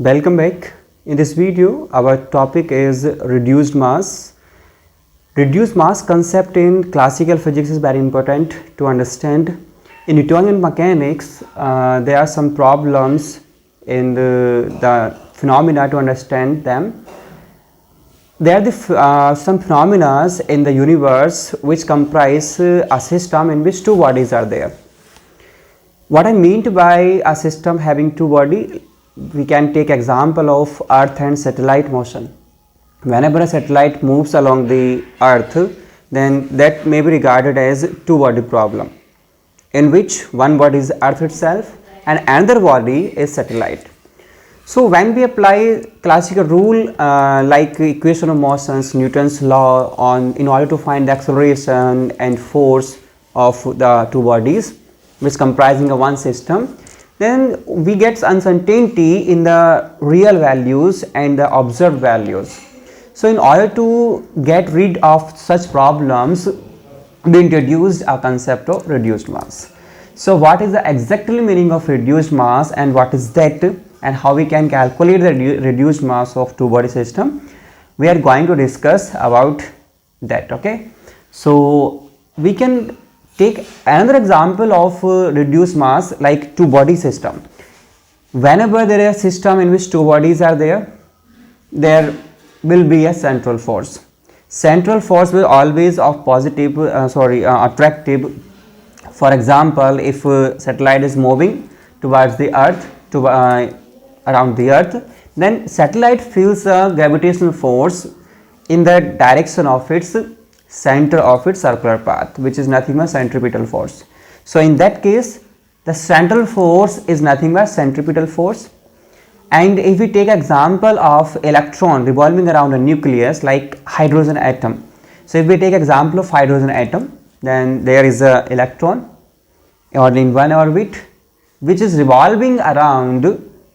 Welcome back. In this video, our topic is reduced mass. Reduced mass concept in classical physics is very important to understand. In Newtonian mechanics, there are some problems in the phenomena to understand them. There are some phenomena in the universe which comprise a system in which two bodies are there. What I mean by a system having two bodies, we can take example of Earth and satellite motion. Whenever a satellite moves along the Earth, then that may be regarded as two-body problem, in which one body is Earth itself and another body is satellite. So when we apply classical rule like equation of motions, Newton's law in order to find the acceleration and force of the two bodies which comprising of one system, then we get uncertainty in the real values and the observed values. So in order to get rid of such problems, we introduced a concept of reduced mass. So what is the exactly meaning of reduced mass and what is that, and how we can calculate the reduced mass of two body system? We are going to discuss about that. Okay, so we can take another example of reduced mass like two body system. Whenever there is a system in which two bodies are there, there will be a central force. Central force will always of positive attractive. For example, if satellite is moving towards the earth around the earth, then satellite feels a gravitational force in the direction of its center of its circular path, which is nothing but centripetal force. So in that case, the central force is nothing but centripetal force. And if we take example of electron revolving around a nucleus like hydrogen atom, so if we take example of hydrogen atom, then there is a electron in one orbit which is revolving around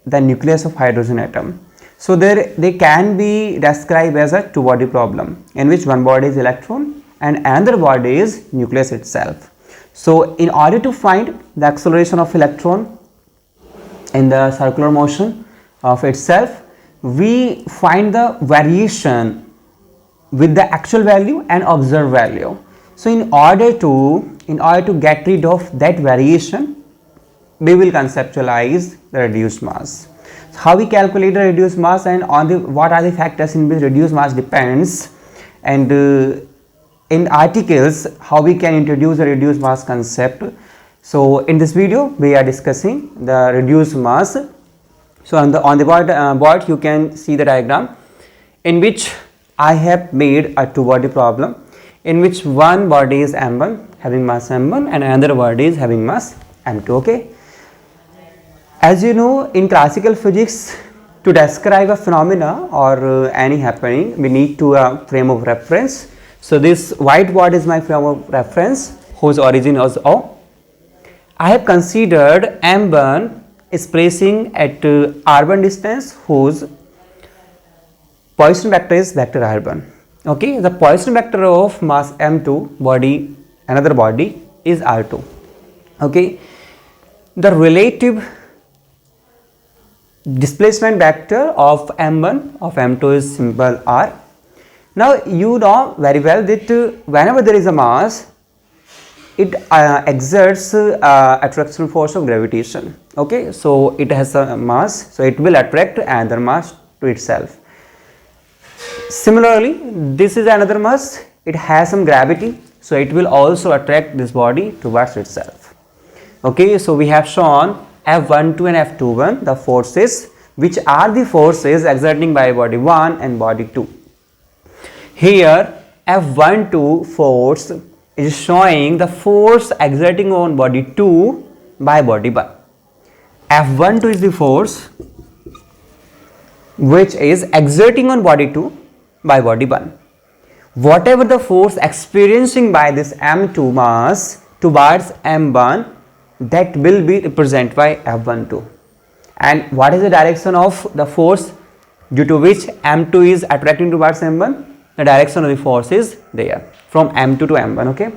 the nucleus of hydrogen atom. So they can be described as a two body problem in which one body is electron and another body is nucleus itself. So in order to find the acceleration of electron in the circular motion of itself, we find the variation with the actual value and observed value. So in order to get rid of that variation, we will conceptualize the reduced mass. How we calculate the reduced mass and what are the factors in which reduced mass depends, and in articles how we can introduce the reduced mass concept. So in this video we are discussing the reduced mass. So on the board you can see the diagram in which I have made a two body problem in which one body is m1 having mass m1 and another body is having mass m2. Okay. As you know, in classical physics, to describe a phenomena or any happening, we need to a frame of reference. So this whiteboard is my frame of reference whose origin is O. I have considered M1 is placing at r1 distance whose Poisson vector is vector r1. Okay, the Poisson vector of mass m2 body, another body, is r2. Okay, the relative displacement vector of m1 of m2 is symbol r. Now you know very well that whenever there is a mass, it exerts attraction force of gravitation. Okay, so it has a mass, so it will attract another mass to itself. Similarly, this is another mass, it has some gravity, so it will also attract this body towards itself. Okay, so we have shown F12 and F21, the forces which are the forces exerting by body 1 and body 2. Here F12 force is showing the force exerting on body 2 by body 1. F12 is the force which is exerting on body 2 by body 1. Whatever the force experiencing by this M2 mass towards M1, that will be represented by F12. And what is the direction of the force due to which M2 is attracting towards M1? The direction of the force is there from M2 to M1. Okay,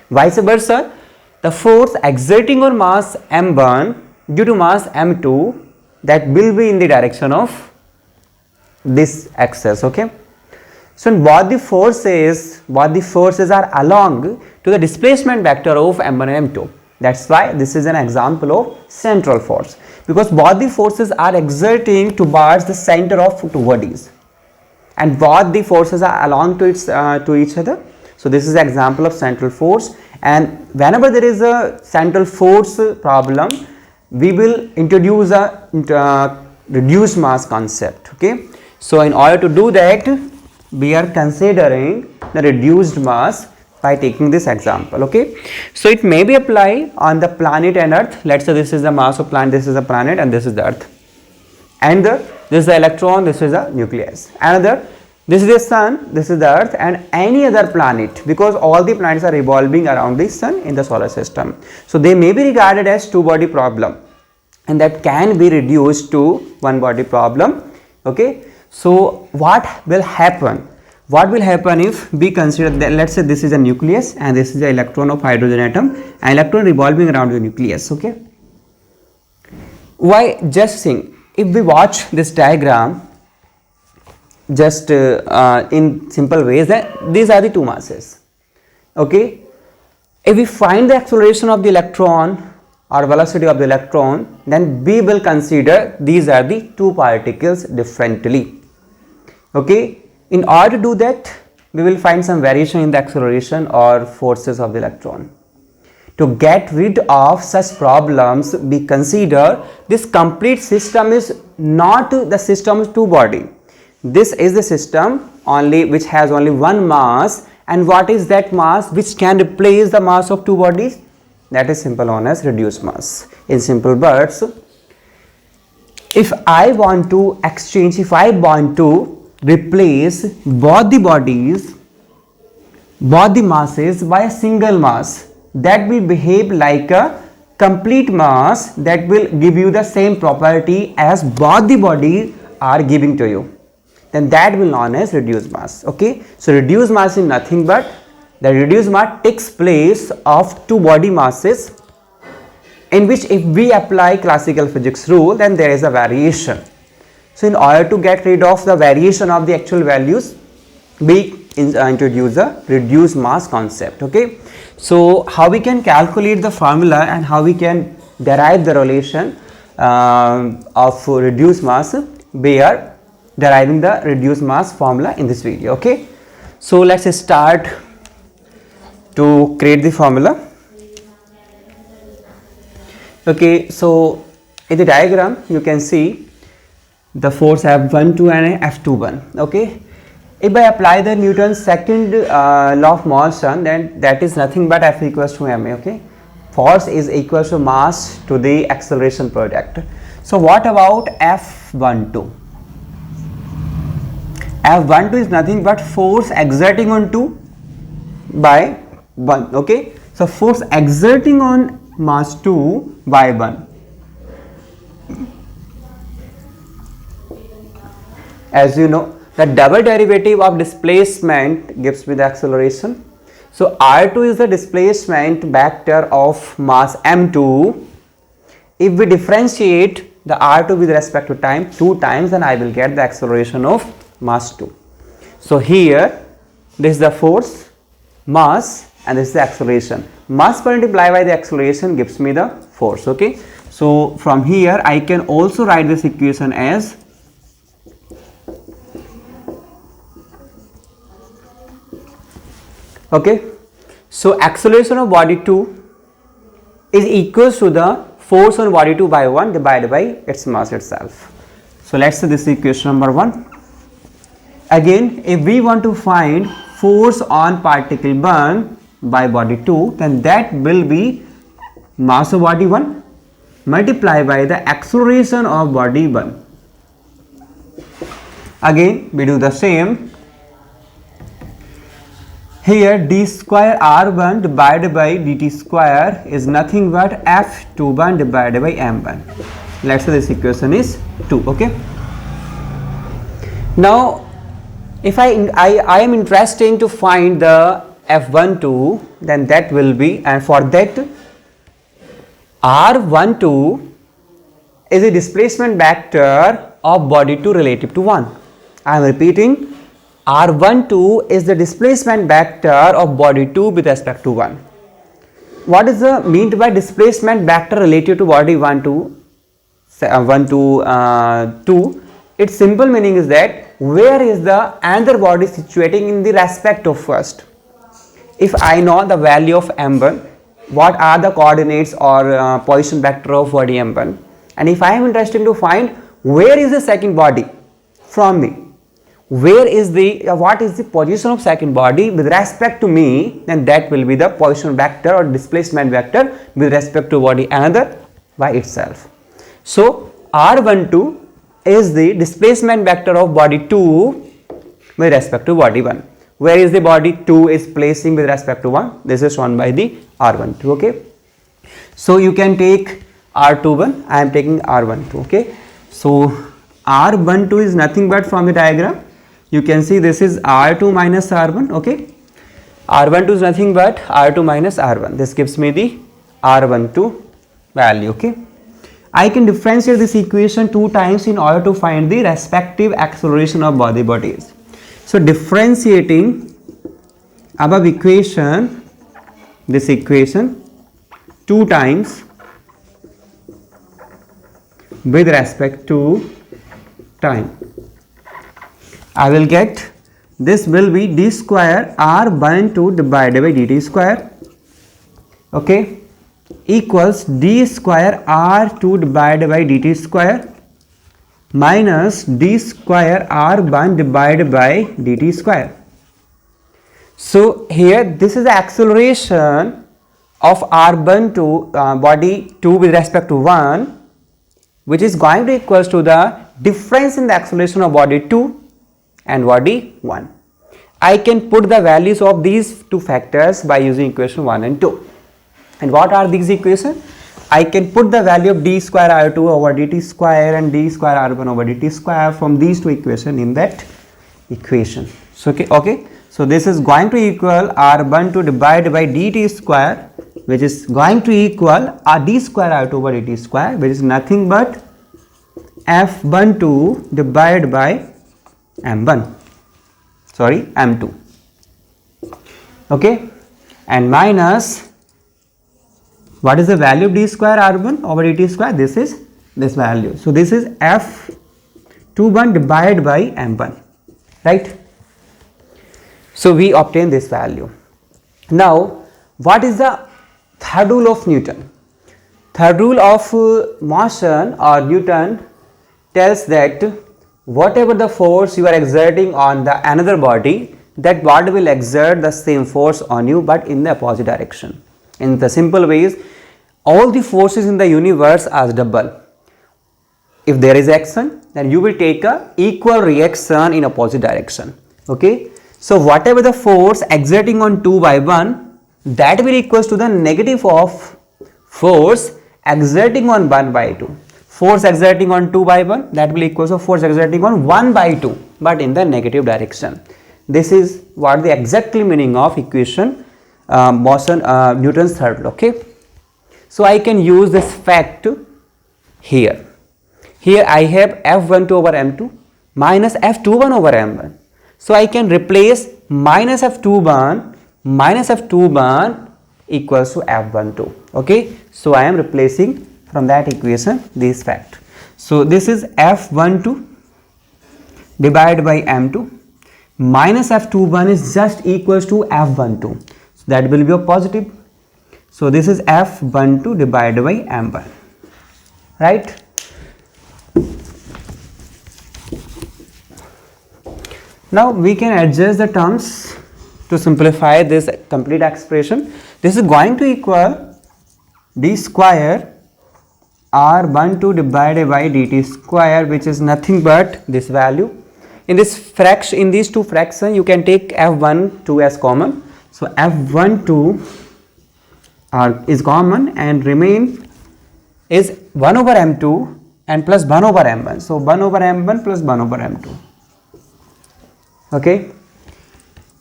vice versa, the force exerting on mass M1 due to mass M2 that will be in the direction of this axis. Okay, so both the forces are along to the displacement vector of m1 and m2. That's why this is an example of central force, because both the forces are exerting towards the center of two bodies, and both the forces are along to each other. So this is an example of central force, and whenever there is a central force problem, we will introduce a reduced mass concept. Okay, so in order to do that, we are considering the reduced mass by taking this example. Okay, so it may be applied on the planet and earth. Let's say this is the mass of planet, this is the planet, and this is the earth, and this is the electron, this is the nucleus. Another, this is the sun, this is the earth, and any other planet, because all the planets are revolving around the sun in the solar system. So they may be regarded as two body problem, and that can be reduced to one body problem. Okay, so what will happen? What will happen if we consider that, let's say this is a nucleus and this is the electron of hydrogen atom, and electron revolving around the nucleus. Okay, why? Just think, if we watch this diagram just in simple ways, that these are the two masses. Okay, if we find the acceleration of the electron or velocity of the electron, then we will consider these are the two particles differently. Okay, in order to do that, we will find some variation in the acceleration or forces of the electron. To get rid of such problems, we consider this complete system is not the system of two body. This is the system only which has only one mass, and what is that mass which can replace the mass of two bodies? That is simple known as reduced mass. In simple words, if I want to exchange, if I want to replace both the bodies, both the masses by a single mass, that will behave like a complete mass, that will give you the same property as both the bodies are giving to you, then that will known as reduced mass. Okay, so reduced mass is nothing but the reduced mass takes place of two body masses, in which if we apply classical physics rule, then there is a variation. So in order to get rid of the variation of the actual values, we introduce a reduced mass concept. Okay, so how we can calculate the formula and how we can derive the relation of reduced mass, we are deriving the reduced mass formula in this video. Okay, so let's start to create the formula. Okay, so in the diagram you can see the force F12 and F21. Okay, if I apply the Newton's second law of motion, then that is nothing but F equals to ma. Okay, force is equal to mass to the acceleration product. So what about F12? F12 is nothing but force exerting on 2 by 1. Okay, so force exerting on mass 2 by 1. As you know, the double derivative of displacement gives me the acceleration. So R2 is the displacement vector of mass m2. If we differentiate the R2 with respect to time 2 times, then I will get the acceleration of mass 2. So here this is the force, mass, and this is the acceleration. Mass multiplied by the acceleration gives me the force. Okay, so from here I can also write this equation as okay, so acceleration of body 2 is equals to the force on body 2 by 1 divided by its mass itself. So let's say this is equation number 1. Again, if we want to find force on particle 1 by body 2, then that will be mass of body 1 multiplied by the acceleration of body 1. Again, we do the same. Here d square r1 divided by dt square is nothing but f21 divided by m1. Let's say this equation is 2. Okay, now if I am interested to find the f12, then that will be, and for that R12 is the displacement vector of body 2 relative to 1. I am repeating, R12 is the displacement vector of body 2 with respect to 1. What is the meant by displacement vector relative to body 1 to 2? Its simple meaning is that where is the another body situating in the respect of first. If I know the value of m1, what are the coordinates or position vector of body m1, and if I am interested to find where is the second body from me, where is the what is the position of second body with respect to me, then that will be the position vector or displacement vector with respect to body another by itself. So R12 is the displacement vector of body 2 with respect to body 1. Where is the body 2 is placing with respect to 1? This is shown by the R12. Okay. So you can take R21. I am taking R12. Okay. So R12 is nothing but, from the diagram you can see this is R2 minus R1. Okay. R12 is nothing but R2 minus R1. This gives me the R12 value. Okay. I can differentiate this equation 2 times in order to find the respective acceleration of bodies. So differentiating above equation, this equation 2 times with respect to time, I will get, this will be d square R12 divided by dt square, okay, equals d square R2 divided by dt square minus d square R1 divided by dt square. So here this is the acceleration of R1 to body 2 with respect to 1, which is going to equals to the difference in the acceleration of body 2 and body 1. I can put the values of these two factors by using equation 1 and 2. And what are these equations? I can put the value of d square R2 over dt square and d square R1 over dt square from these two equations in that equation. So okay. So this is going to equal R12 divided by dt square, which is going to equal d square R2 over dt square, which is nothing but F12 divided by M2. Okay, and minus, what is the value of d square R1 over dt square? This is this value. So this is F21 divided by M1, right? So we obtain this value. Now what is the third rule of Newton? Third rule of motion or Newton tells that whatever the force you are exerting on the another body, that body will exert the same force on you but in the opposite direction. In the simple ways, all the forces in the universe are double. If there is action, then you will take a equal reaction in opposite direction. Okay. So whatever the force exerting on 2 by 1, that will equals to the negative of force exerting on 1 by 2. Force exerting on 2 by 1, that will equals to force exerting on 1 by 2 but in the negative direction. This is what the exactly meaning of equation Newton's third law. Okay. So I can use this fact here. Here I have F12 over M2 minus F21 over M1. So I can replace minus F21 equals to F12. Okay. So I am replacing from that equation this fact. So this is F12 divided by M2 minus F21 is just equals to F12. So that will be a positive. So this is F12 divided by M1, right? Now we can adjust the terms to simplify this complete expression. This is going to equal d square R12 divided by dt square, which is nothing but this value. In this fraction, in these two fractions, you can take F12 as common. So F12 is common and remain is 1 over M2 and plus 1 over M1. So 1 over M1 plus 1 over M2. Okay.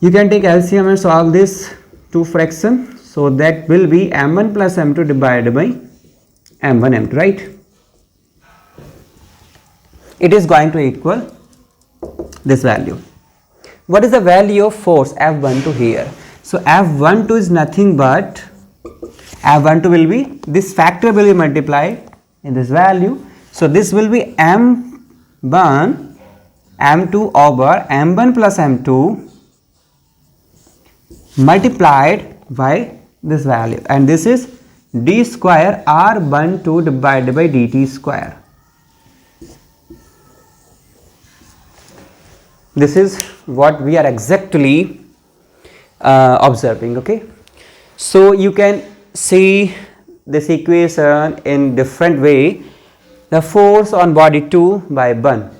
You can take LCM and solve this two fraction. So that will be M1 plus M2 divided by M1 M2, right? it is going to equal this value. What is the value of force F12 here? So F12 is nothing but, F12 will be, this factor will be multiplied in this value. So this will be M1 M2 over M1 plus M2 multiplied by this value, and this is d square R12 divided by dt square. This is what we are exactly observing. Okay, so you can see this equation in different way. The force on body 2 by 1,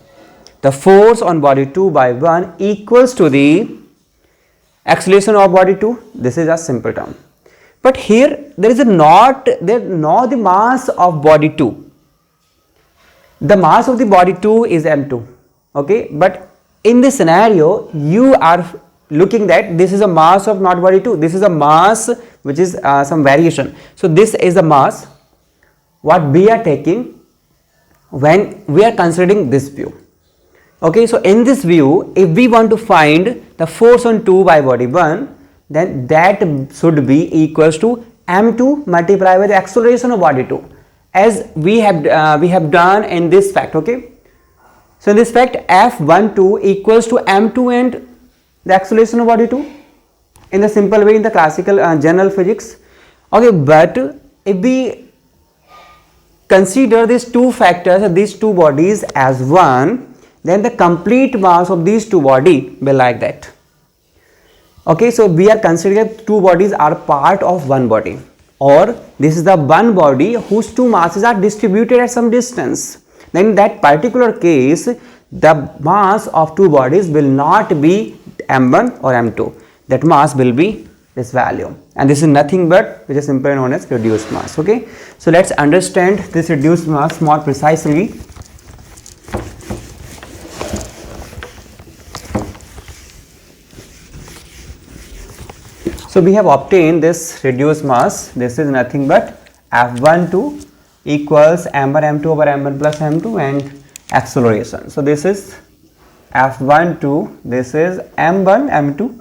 the force on body 2 by 1 equals to the acceleration of body 2. This is a simple term, but here there is not the mass of body 2. The mass of the body 2 is m2. Okay, but in this scenario you are looking that this is a mass of not body 2, this is a mass which is some variation. So this is the mass what we are taking when we are considering this view. Okay, so in this view, if we want to find the force on 2 by body 1, then that should be equals to m2 multiplied by the acceleration of body 2, as we have done in this fact. Okay, so in this fact F12 equals to m2 and the acceleration of body 2 in the simple way in the classical general physics. Okay, but if we consider these two factors, these two bodies as one, then the complete mass of these two bodies will like that. Okay, so we are considering two bodies are part of one body, or this is the one body whose two masses are distributed at some distance. Then in that particular case, the mass of two bodies will not be m1 or m2. That mass will be this value, and this is nothing but which is simply known as reduced mass. Okay, so let's understand this reduced mass more precisely. So we have obtained this reduced mass. This is nothing but F12 equals m1 m2 over m1 plus m2 and acceleration. So this is F12, this is m1 m2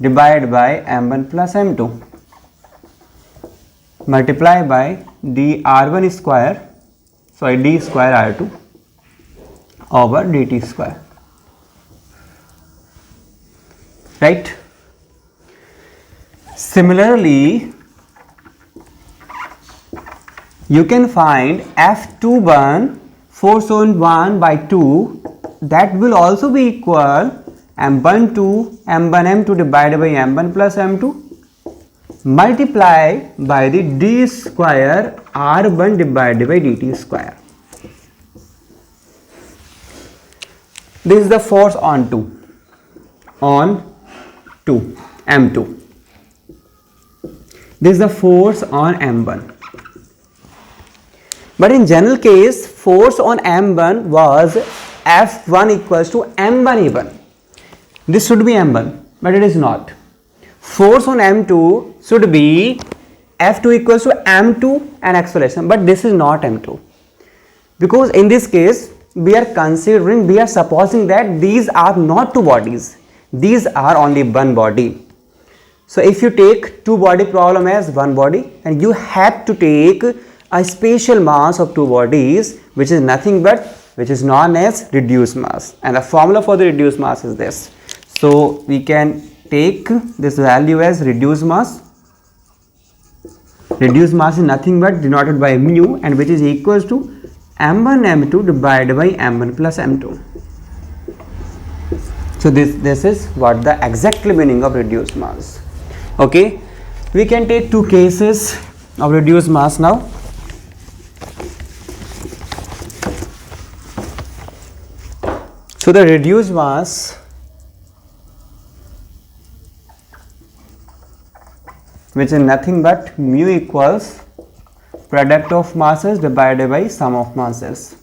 divided by m1 plus m2 multiply by dr1 square, sorry, d square r2 over dt square, right? Similarly, you can find F21 force on 1 by 2, that will also be equal m12 m1 m2 divided by m1 plus m2 multiply by the d square r1 divided by dt square. This is the force on 2 m2. This is the force on m1. But in general case, force on m1 was F1 equals to m1 even. This should be m1, but it is not. Force on m2 should be F2 equals to m2 and acceleration, but this is not m2, because in this case we are supposing that these are not two bodies, these are only one body. So if you take two body problem as one body, and you have to take a spatial mass of two bodies, which is nothing but which is known as reduced mass, and the formula for the reduced mass is this. So we can take this value as reduced mass. Reduced mass is nothing but denoted by mu, and which is equals to m1 m2 divided by m1 plus m2. So this is what the exact meaning of reduced mass. Okay, we can take two cases of reduced mass now. So the reduced mass, which is nothing but mu equals product of masses divided by sum of masses.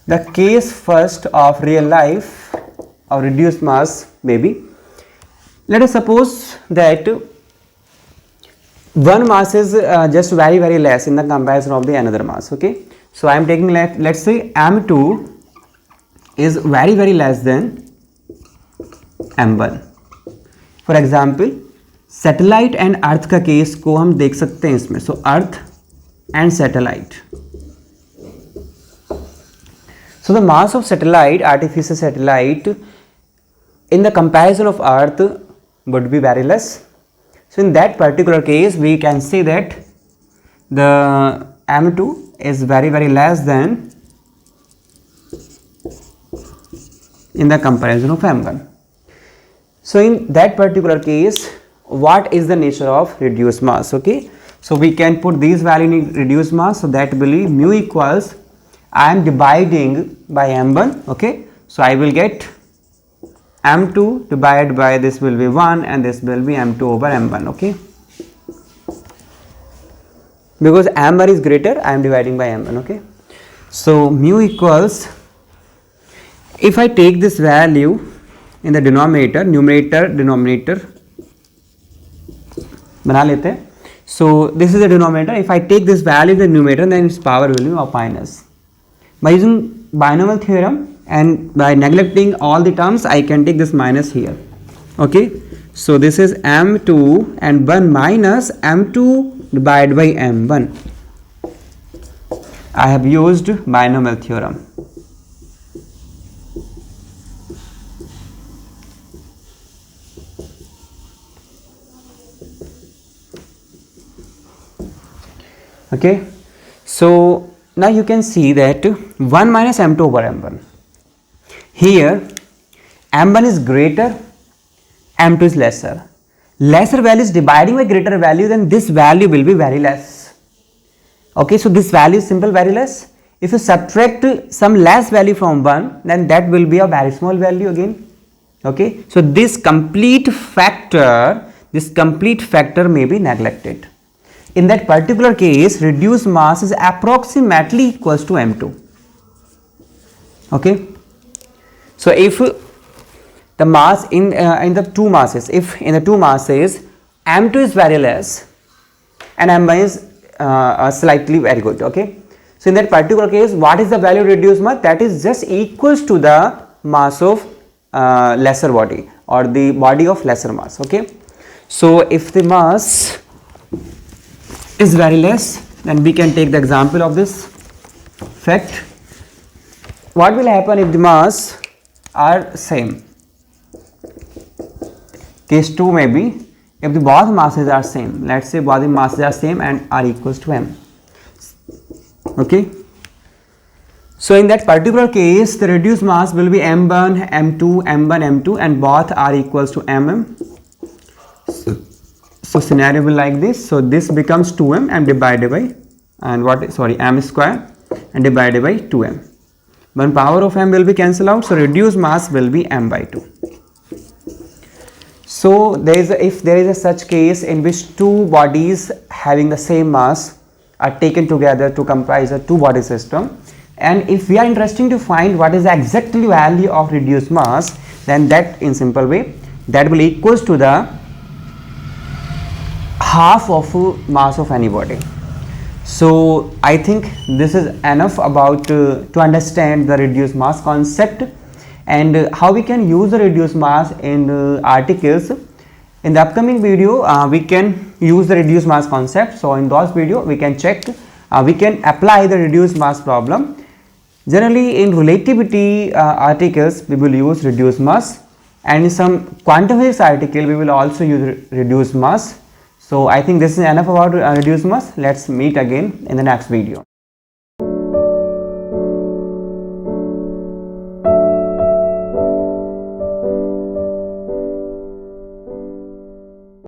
The case first of real life of reduced mass may be, let us suppose that one mass is just very less in the comparison of the another mass. Okay, so I am taking let's say m2 is very less than m1. For example satellite and earth का case को हम देख सकते हैं इसमें. So earth and satellite. So the mass of satellite, artificial satellite, in the comparison of earth would be very less. So in that particular case we can say that the m2 is very less than in the comparison of m1. So in that particular case what is the nature of reduced mass? Okay, so we can put these value in reduced mass. So that will be mu equals, I am dividing by m1. Okay, so I will get m2 divided by this will be 1 and this will be m2 over m1. Okay, because m1 is greater, I am dividing by m1. Okay, so mu equals, if I take this value in the denominator, denominator बना लेते हैं. So this is the denominator. If I take this value in the numerator, then its power will be of minus. By using binomial theorem and by neglecting all the terms, I can take this minus here. Okay, so this is m2 and 1 minus m2 divided by m1. I have used binomial theorem. Okay, so now you can see that 1 minus m2 over m1. Here m1 is greater, m2 is lesser. Lesser value is dividing by greater value, then this value will be very less. Okay, so this value is simple very less. If you subtract some less value from 1, then that will be a very small value again. Okay, so this complete factor may be neglected. In that particular case, reduced mass is approximately equals to m2. Okay, so if the mass in the two masses, if in the two masses m2 is very less and m1 is slightly very good. Okay, so in that particular case, what is the value of reduced mass? That is just equals to the mass of lesser body or the body of lesser mass. Okay, so if the mass is very less, then we can take the example of this fact. What will happen if the mass are same? Case 2 may be if the both masses are same. Let's say both the masses are same and are equals to m. Okay, so in that particular case the reduced mass will be m1 m2 m1 m2 and both are equals to mm. So scenario will like this. So this becomes 2m and divided by m square and divided by 2m. 1 power of m will be cancelled out. So reduced mass will be m by 2. So if there is a such case in which two bodies having the same mass are taken together to comprise a two body system, and if we are interested to find what is the exact value of reduced mass, then that in simple way that will equals to the half of mass of any body. So I think this is enough about to understand the reduced mass concept and how we can use the reduced mass in articles. In the upcoming video we can use the reduced mass concept. So in those video we can check, we can apply the reduced mass problem. Generally in relativity articles we will use reduced mass, and in some quantum physics article we will also use reduced mass. So I think this is enough about reduced mass. Let's meet again in the next video.